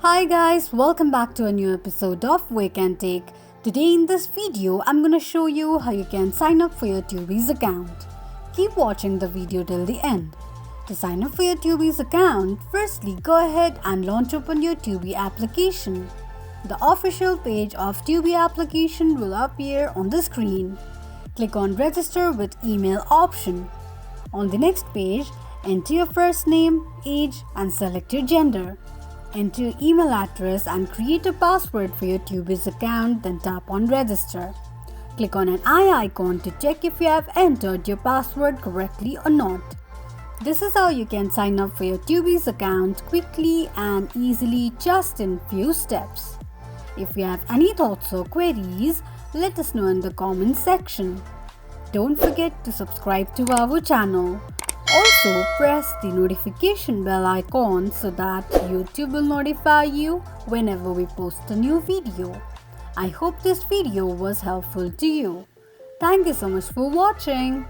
Hi guys, welcome back to a new episode of Wake&Tech. Today in this video, I'm gonna show you how you can sign up for your Tubi's account. Keep watching the video till the end. To sign up for your Tubi's account, firstly go ahead and launch open your Tubi application. The official page of Tubi application will appear on the screen. Click on register with email option. On the next page, enter your first name, age and select your gender. Enter your email address and create a password for your Tubi's account, then tap on register. Click on an eye icon to check if you have entered your password correctly or not. This is how you can sign up for your Tubi's account quickly and easily just in few steps. If you have any thoughts or queries, let us know in the comments section. Don't forget to subscribe to our channel. Also, press the notification bell icon so that YouTube will notify you whenever we post a new video. I hope this video was helpful to you. Thank you so much for watching.